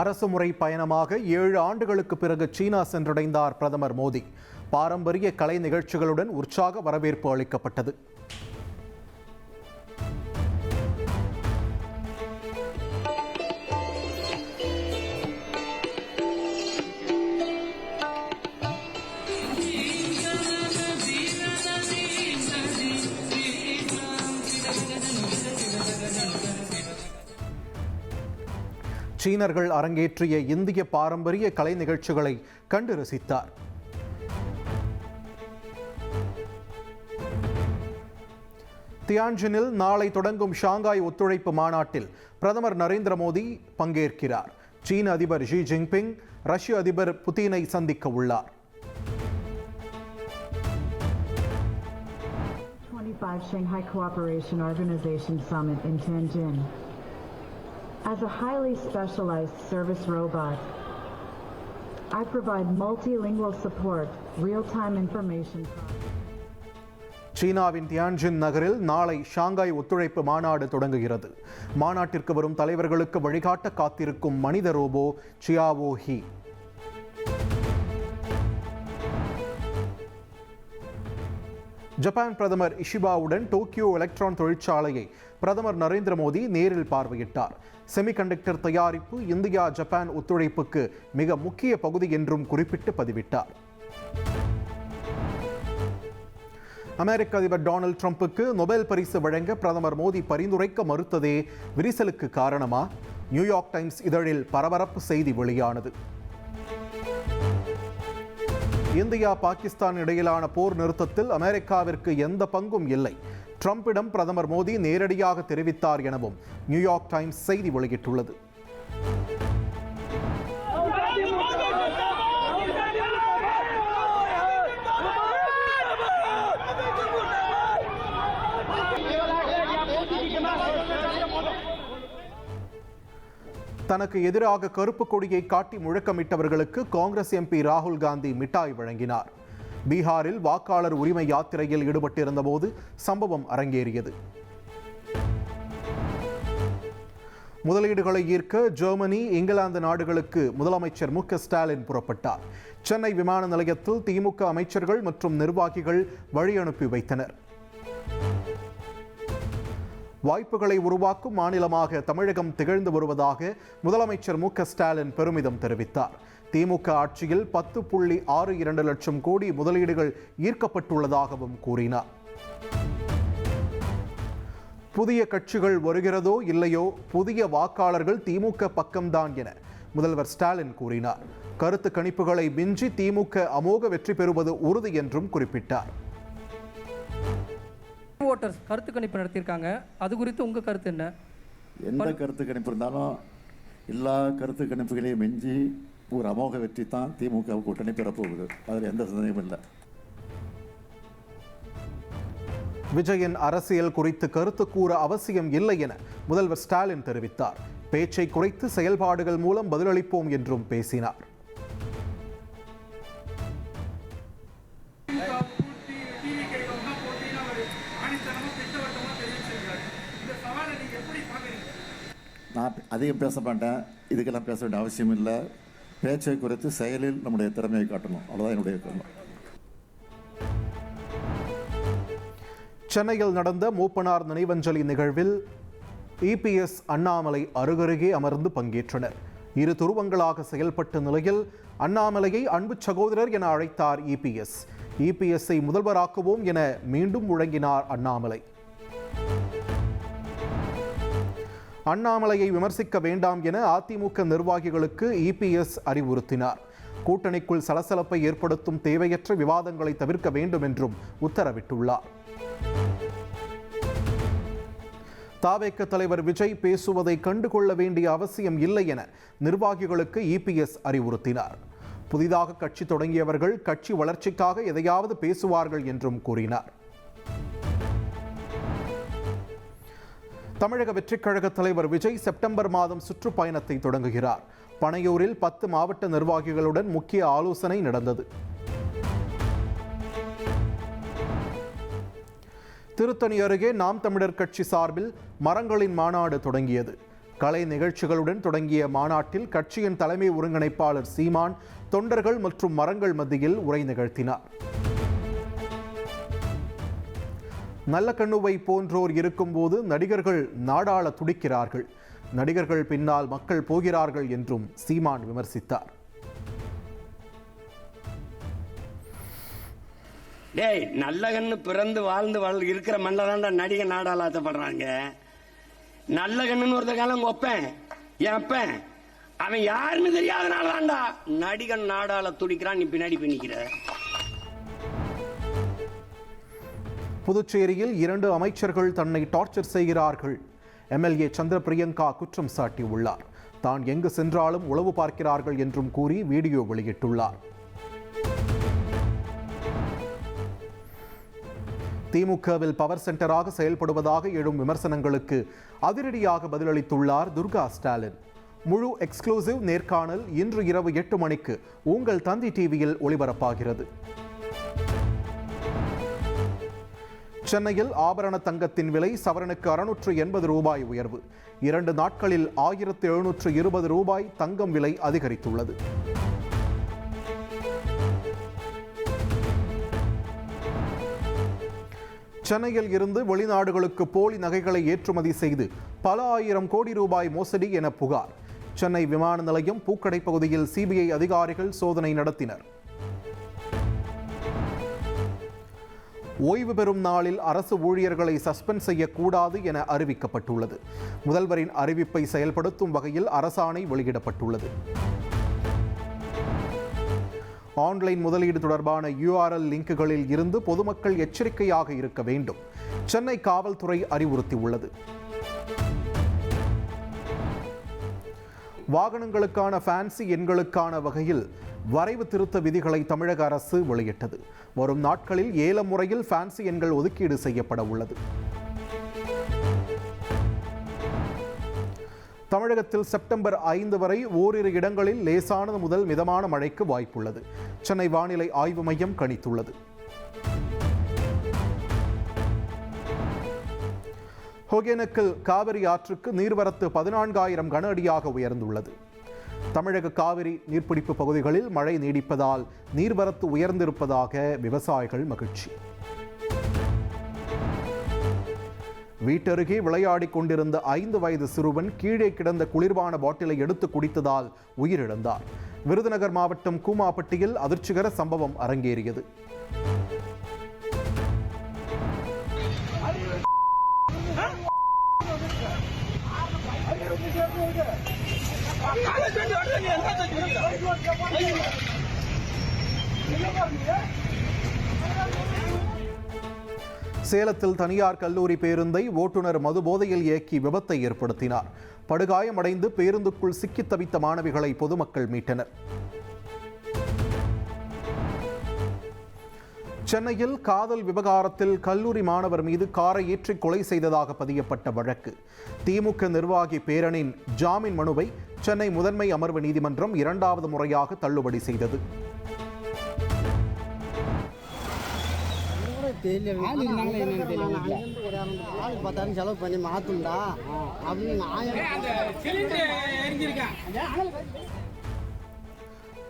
அரசுமுறை பயணமாக 7 ஆண்டுகளுக்கு பிறகு சீனா சென்றடைந்தார் பிரதமர் மோடி. பாரம்பரிய கலை நிகழ்ச்சிகளுடன் உற்சாக வரவேற்பு அளிக்கப்பட்டது. சீனர்கள் அரங்கேற்றிய இந்திய பாரம்பரிய கலை நிகழ்ச்சிகளை கண்டு ரசித்தார். தியான்ஜினில் நாளை தொடங்கும் ஷாங்காய் ஒத்துழைப்பு மாநாட்டில் பிரதமர் நரேந்திர மோடி பங்கேற்கிறார். சீன அதிபர் ஷி ஜின்பிங் ரஷ்ய அதிபர் புதினை சந்திக்க உள்ளார். 25 Shanghai Cooperation Organization Summit in Tianjin. As a highly specialized service robot, I provide multilingual support, real-time information. சீனாவின் தியான்ஜின் நகரில் நாளை ஷாங்காய் ஒத்துழைப்பு மாநாடு தொடங்குகிறது. மாநாட்டிற்கு வரும் தலைவர்களுக்கு வழிகாட்ட காத்திருக்கும் மனித ரோபோ சியாவோ ஹி. ஜப்பான் பிரதமர் இஷிபாவுடன் டோக்கியோ எலக்ட்ரான் தொழிற்சாலையை பிரதமர் நரேந்திர மோடி நேரில் பார்வையிட்டார். செமிகண்டக்டர் தயாரிப்பு இந்தியா ஜப்பான் ஒத்துழைப்புக்கு மிக முக்கிய பகுதி என்றும் குறிப்பிட்டு பதிவிட்டார். அமெரிக்க அதிபர் டொனால்ட் ட்ரம்புக்கு நோபல் பரிசு வழங்க பிரதமர் மோடி பரிந்துரைக்க மறுத்ததே விரிசலுக்கு காரணமா? நியூயார்க் டைம்ஸ் இதழில் பரபரப்பு செய்தி வெளியானது. இந்தியா பாகிஸ்தான் இடையிலான போர் நிறுத்தத்தில் அமெரிக்காவிற்கு எந்த பங்கும் இல்லை, ட்ரம்பிடம் பிரதமர் மோடி நேரடியாக தெரிவித்தார் எனவும் நியூயார்க் டைம்ஸ் செய்தி வெளியிட்டுள்ளது. தனக்கு எதிராக கருப்பு கொடியை காட்டி முழக்கமிட்டவர்களுக்கு காங்கிரஸ் எம்பி ராகுல் காந்தி மிட்டாய் வழங்கினார். பீகாரில் வாக்காளர் உரிமை யாத்திரையில் ஈடுபட்டிருந்த போது சம்பவம் அரங்கேறியது. முதலீடுகளை ஈர்க்க ஜெர்மனி, இங்கிலாந்து நாடுகளுக்கு முதலமைச்சர் மு க ஸ்டாலின் புறப்பட்டார். சென்னை விமான நிலையத்தில் திமுக அமைச்சர்கள் மற்றும் நிர்வாகிகள் வழி அனுப்பி வைத்தனர். வாய்ப்புகளை உருவாக்கும் மாநிலமாக தமிழகம் திகழ்ந்து வருவதாக முதலமைச்சர் மு க ஸ்டாலின் பெருமிதம் தெரிவித்தார். திமுக ஆட்சியில் 10.62 லட்சம் கோடி முதலீடுகள் ஈர்க்கப்பட்டுள்ளதாகவும் கூறினார். புதிய கட்சிகள் வருகிறதோ இல்லையோ, புதிய வாக்காளர்கள் திமுக பக்கம்தான் என முதல்வர் ஸ்டாலின் கூறினார். கருத்து கணிப்புகளை மிஞ்சி திமுக அமோக வெற்றி பெறுவது உறுதி என்றும் குறிப்பிட்டார். ஓட்டர்ஸ் கருத்து கணிப்பு நடத்தியிருக்காங்க, அது குறித்து உங்க கருத்து என்ன? எந்த கருத்து கணிப்பு இருந்தாலும் எல்லா கருத்து கணிப்புகளையும் மிஞ்சி ஒரு அமோக வெற்றி தான் திமுக கூட்டணி பெறப்போகுது, அதில் எந்த சந்தேகமும் இல்லை. விஜயின் அரசியல் குறித்து கருத்து கூற அவசியம் இல்லை என முதல்வர் ஸ்டாலின் தெரிவித்தார். பேச்சை குறைத்து செயல்பாடுகள் மூலம் பதிலளிப்போம் என்றும் பேசினார். நான் அதிகம் பேச மாட்டேன், இதுக்கெல்லாம் பேச வேண்டிய அவசியம் இல்லை. பேச்சை குறித்து செயலில் நம்முடைய திறமையை காட்டணும், அவ்வளோதான் என்னுடைய கருத்து. சென்னையில் நடந்த மூப்பனார் நினைவஞ்சலி நிகழ்வில் இபிஎஸ், அண்ணாமலை அருகருகே அமர்ந்து பங்கேற்றனர். இரு துருவங்களாக செயல்பட்ட நிலையில் அண்ணாமலையை அன்பு சகோதரர் என அழைத்தார் இபிஎஸ். இபிஎஸ்ஐ முதல்வராக்குவோம் என மீண்டும் முழங்கினார் அண்ணாமலை. அண்ணாமலையை விமர்சிக்க வேண்டாம் என அதிமுக நிர்வாகிகளுக்கு இபிஎஸ் அறிவுறுத்தினார். கூட்டணிக்குள் சலசலப்பை ஏற்படுத்தும் தேவையற்ற விவாதங்களை தவிர்க்க வேண்டும் என்றும் உத்தரவிட்டுள்ளார். தாவேக தலைவர் விஜய் பேசுவதை கண்டுகொள்ள வேண்டிய அவசியம் இல்லை என நிர்வாகிகளுக்கு இபிஎஸ் அறிவுறுத்தினார். புதிதாக கட்சி தொடங்கியவர்கள் கட்சி வளர்ச்சிக்காக எதையாவது பேசுவார்கள் என்றும் கூறினார். தமிழக வெற்றிக் கழக தலைவர் விஜய் செப்டம்பர் மாதம் சுற்றுப்பயணத்தை தொடங்குகிறார். பனையூரில் 10 மாவட்ட நிர்வாகிகளுடன் முக்கிய ஆலோசனை நடந்தது. திருத்தணி அருகே நாம் தமிழர் கட்சி சார்பில் மரங்களின் மாநாடு தொடங்கியது. கலை நிகழ்ச்சிகளுடன் தொடங்கிய மாநாட்டில் கட்சியின் தலைமை ஒருங்கிணைப்பாளர் சீமான் தொண்டர்கள் மற்றும் மரங்கள் மத்தியில் உரை நிகழ்த்தினார். நல்லக்கண்ணுவை போன்றோர் இருக்கும்போது நடிகர்கள் நாடாள துடிக்கிறார்கள், நடிகர்கள் பின்னால் மக்கள் போகிறார்கள் என்றும் சீமான் விமர்சித்தார். டேய், நல்லகண்ணு பிறந்து வாழ்ந்து இருக்கிற மண்ணில் தான்டா நடிகை நாடாள ஆசைப்படுறாங்க. நல்லகண்ணுன்னு ஒருத்த காலம் ஒப்பேன் என் அப்பன், அவன் யாருன்னு தெரியாதனால தான்டா நடிகன் நாடாள துடிக்கிறான். நீ பின்னாடி பின்னிக்கிற. புதுச்சேரியில் 2 அமைச்சர்கள் தன்னை டார்ச்சர் செய்கிறார்கள். MLA சந்திர பிரியங்கா குற்றம் சாட்டியுள்ளார். தான் எங்கு சென்றாலும் உளவு பார்க்கிறார்கள் என்றும் கூறி வீடியோ வெளியிட்டுள்ளார். திமுகவில் பவர் சென்டராக செயல்படுவதாக எழும் விமர்சனங்களுக்கு அதிரடியாக பதிலளித்துள்ளார் துர்கா ஸ்டாலின். முழு எக்ஸ்க்ளூசிவ் நேர்காணல் இன்று இரவு 8 மணிக்கு உங்கள் தந்தி டிவியில் ஒளிபரப்பாகிறது. சென்னையில் ஆபரண தங்கத்தின் விலை சவரனுக்கு 680 ரூபாய் உயர்வு. 2 நாட்களில் 1720 ரூபாய் தங்கம் விலை அதிகரித்துள்ளது. சென்னையில் இருந்து வெளிநாடுகளுக்கு போலி நகைகளை ஏற்றுமதி செய்து பல ஆயிரம் கோடி ரூபாய் மோசடி என புகார். சென்னை விமான நிலையம் பூக்கடை பகுதியில் CBI அதிகாரிகள் சோதனை நடத்தினர். ஓய்வு பெறும் நாளில் அரசு ஊழியர்களை சஸ்பெண்ட் செய்யக்கூடாது என அறிவிக்கப்பட்டுள்ளது. முதல்வரின் அறிவிப்பை செயல்படுத்தும் வகையில் அரசாணை வெளியிடப்பட்டுள்ளது. ஆன்லைன் முதலீடு தொடர்பான URL லிங்குகளில் இருந்து பொதுமக்கள் எச்சரிக்கையாக இருக்க வேண்டும். சென்னை காவல்துறை அறிவுறுத்தியுள்ளது. வாகனங்களுக்கான ஃபேன்சி எண்களுக்கான வகையில் வரைவு திருத்த விதிகளை தமிழக அரசு வெளியிட்டது. வரும் நாட்களில் ஏல முறையில் ஃபேன்சி எண்கள் ஒதுக்கீடு செய்யப்பட உள்ளது. தமிழகத்தில் செப்டம்பர் 5 வரை ஓரிரு இடங்களில் லேசானது முதல் மிதமான மழைக்கு வாய்ப்புள்ளது. சென்னை வானிலை ஆய்வு மையம் கணித்துள்ளது. ஒகேனக்கல் காவிரி ஆற்றுக்கு நீர்வரத்து 14,000 கன அடியாக உயர்ந்துள்ளது. தமிழக காவிரி நீர்பிடிப்பு பகுதிகளில் மழை நீடிப்பதால் நீர்வரத்து உயர்ந்திருப்பதாக விவசாயிகள் மகிழ்ச்சி. வீட்டருகே விளையாடி கொண்டிருந்த 5 வயது சிறுவன் கீழே கிடந்த குளிர்பான பாட்டிலை எடுத்து குடித்ததால் உயிரிழந்தார். விருதுநகர் மாவட்டம் கூமாப்பட்டியில் அதிர்ச்சிகர சம்பவம் அரங்கேறியது. சேலத்தில் தனியார் கல்லூரி பேருந்தை ஓட்டுநர் மது போதையில் இயக்கி விபத்தை ஏற்படுத்தினார். படுகாயமடைந்து பேருந்துக்குள் சிக்கித் தவித்த மாணவிகளை பொதுமக்கள் மீட்டனர். சென்னையில் காதல் விவகாரத்தில் கல்லூரி மாணவர் மீது காரை ஏற்றி கொலை செய்ததாக பதியப்பட்ட வழக்கு. திமுக நிர்வாகி பேரனின் ஜாமீன் மனுவை சென்னை முதன்மை அமர்வு நீதிமன்றம் 2வது முறையாக தள்ளுபடி செய்தது. செலவு பண்ணி மாத்துண்டா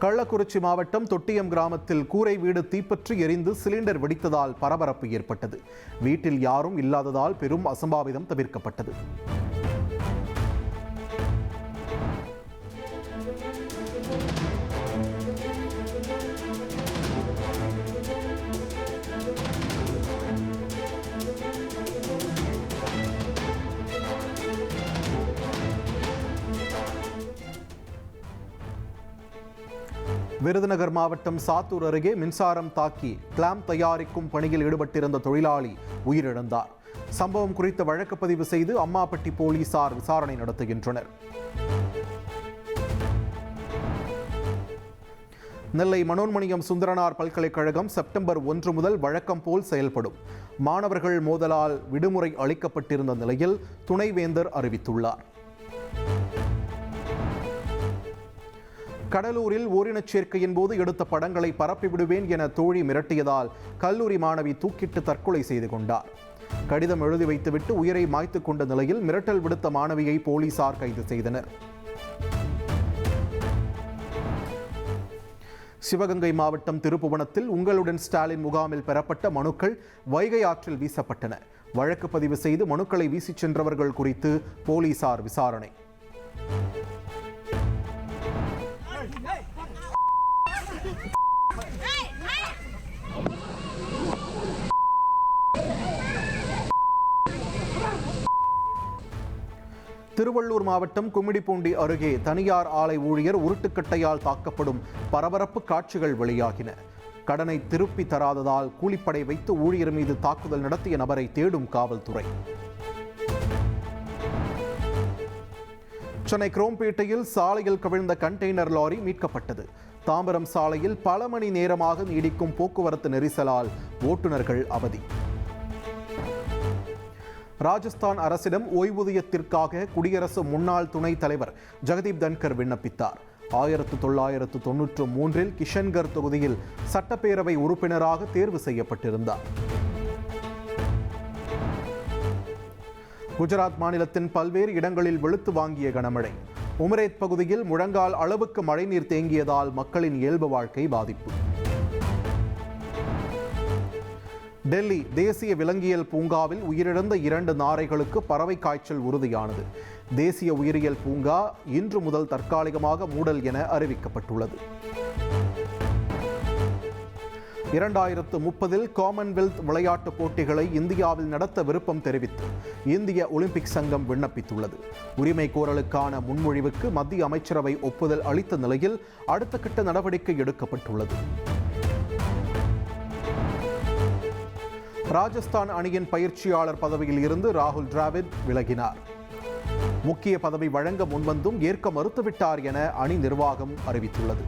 கள்ளக்குறிச்சி மாவட்டம் தொட்டியம் கிராமத்தில் கூரை வீடு தீப்பற்றி எரிந்து சிலிண்டர் வெடித்ததால் பரபரப்பு ஏற்பட்டது. வீட்டில் யாரும் இல்லாததால் பெரும் அசம்பாவிதம் தவிர்க்கப்பட்டது. விருதுநகர் மாவட்டம் சாத்தூர் அருகே மின்சாரம் தாக்கி கிளாம்ப் தயாரிக்கும் பணியில் ஈடுபட்டிருந்த தொழிலாளி உயிரிழந்தார். சம்பவம் குறித்த வழக்கு பதிவு செய்து அம்மாப்பட்டி போலீசார் விசாரணை நடத்துகின்றனர். நெல்லை மனோன்மணியம் சுந்தரனார் பல்கலைக்கழகம் செப்டம்பர் 1 முதல் வழக்கம் போல் செயல்படும். மாணவர்கள் மோதலால் விடுமுறை அளிக்கப்பட்டிருந்த நிலையில் துணைவேந்தர் அறிவித்துள்ளார். கடலூரில் ஓரினச் சேர்க்கையின் போது எடுத்த படங்களை பரப்பிவிடுவேன் என தோழி மிரட்டியதால் கல்லூரி மாணவி தூக்கிட்டு தற்கொலை செய்து கொண்டார். கடிதம் எழுதி வைத்துவிட்டு உயிரை மாய்த்து கொண்ட நிலையில் மிரட்டல் விடுத்த மாணவியை போலீசார் கைது செய்தனர். சிவகங்கை மாவட்டம் திருப்புவனத்தில் உங்களுடன் ஸ்டாலின் முகாமில் பெறப்பட்ட மனுக்கள் வைகை ஆற்றில் வீசப்பட்டன. வழக்கு பதிவு செய்து மனுக்களை வீசிச் சென்றவர்கள் குறித்து போலீசார் விசாரணை. திருவள்ளூர் மாவட்டம் கும்மிடிப்பூண்டி அருகே தனியார் ஆலை ஊழியர் உருட்டுக்கட்டையால் தாக்கப்படும் பரபரப்பு காட்சிகள் வெளியாகின. கடனை திருப்பி தராததால் கூலிப்படை வைத்து ஊழியர் மீது தாக்குதல் நடத்திய நபரை தேடும் காவல்துறை. சென்னை குரோம்பேட்டையில் சாலையில் கவிழ்ந்த கண்டெய்னர் லாரி மீட்கப்பட்டது. தாம்பரம் சாலையில் பல மணி நேரமாக நீடிக்கும் போக்குவரத்து நெரிசலால் ஓட்டுநர்கள் அவதி. ராஜஸ்தான் அரசிடம் ஓய்வூதியத்திற்காக குடியரசு முன்னாள் துணைத் தலைவர் ஜெகதீப் தன்கர் விண்ணப்பித்தார். 1993 கிஷன்கர் தொகுதியில் சட்டப்பேரவை உறுப்பினராக தேர்வு செய்யப்பட்டிருந்தார். குஜராத் மாநிலத்தின் பல்வேறு இடங்களில் வெளுத்து வாங்கிய கனமழை. உமரேத் பகுதியில் முழங்கால் அளவுக்கு மழைநீர் தேங்கியதால் மக்களின் இயல்பு வாழ்க்கை பாதிப்பு. டெல்லி தேசிய விலங்கியல் பூங்காவில் உயிரிழந்த 2 நாரைகளுக்கு பறவை காய்ச்சல் உறுதியானது. தேசிய உயிரியல் பூங்கா இன்று முதல் தற்காலிகமாக மூடல் என அறிவிக்கப்பட்டுள்ளது. 2030 காமன்வெல்த் விளையாட்டுப் போட்டிகளை இந்தியாவில் நடத்த விருப்பம் தெரிவித்து இந்திய ஒலிம்பிக் சங்கம் விண்ணப்பித்துள்ளது. உரிமை கோரலுக்கான முன்மொழிவுக்கு மத்திய அமைச்சரவை ஒப்புதல் அளித்த நிலையில் அடுத்த கட்ட நடவடிக்கை எடுக்கப்பட்டுள்ளது. ராஜஸ்தான் அணியின் பயிற்சியாளர் பதவியில் இருந்து ராகுல் டிராவிட் விலகினார். முக்கிய பதவி வழங்க முன்வந்தும் ஏற்க மறுத்துவிட்டார் என அணி நிர்வாகம் அறிவித்துள்ளது.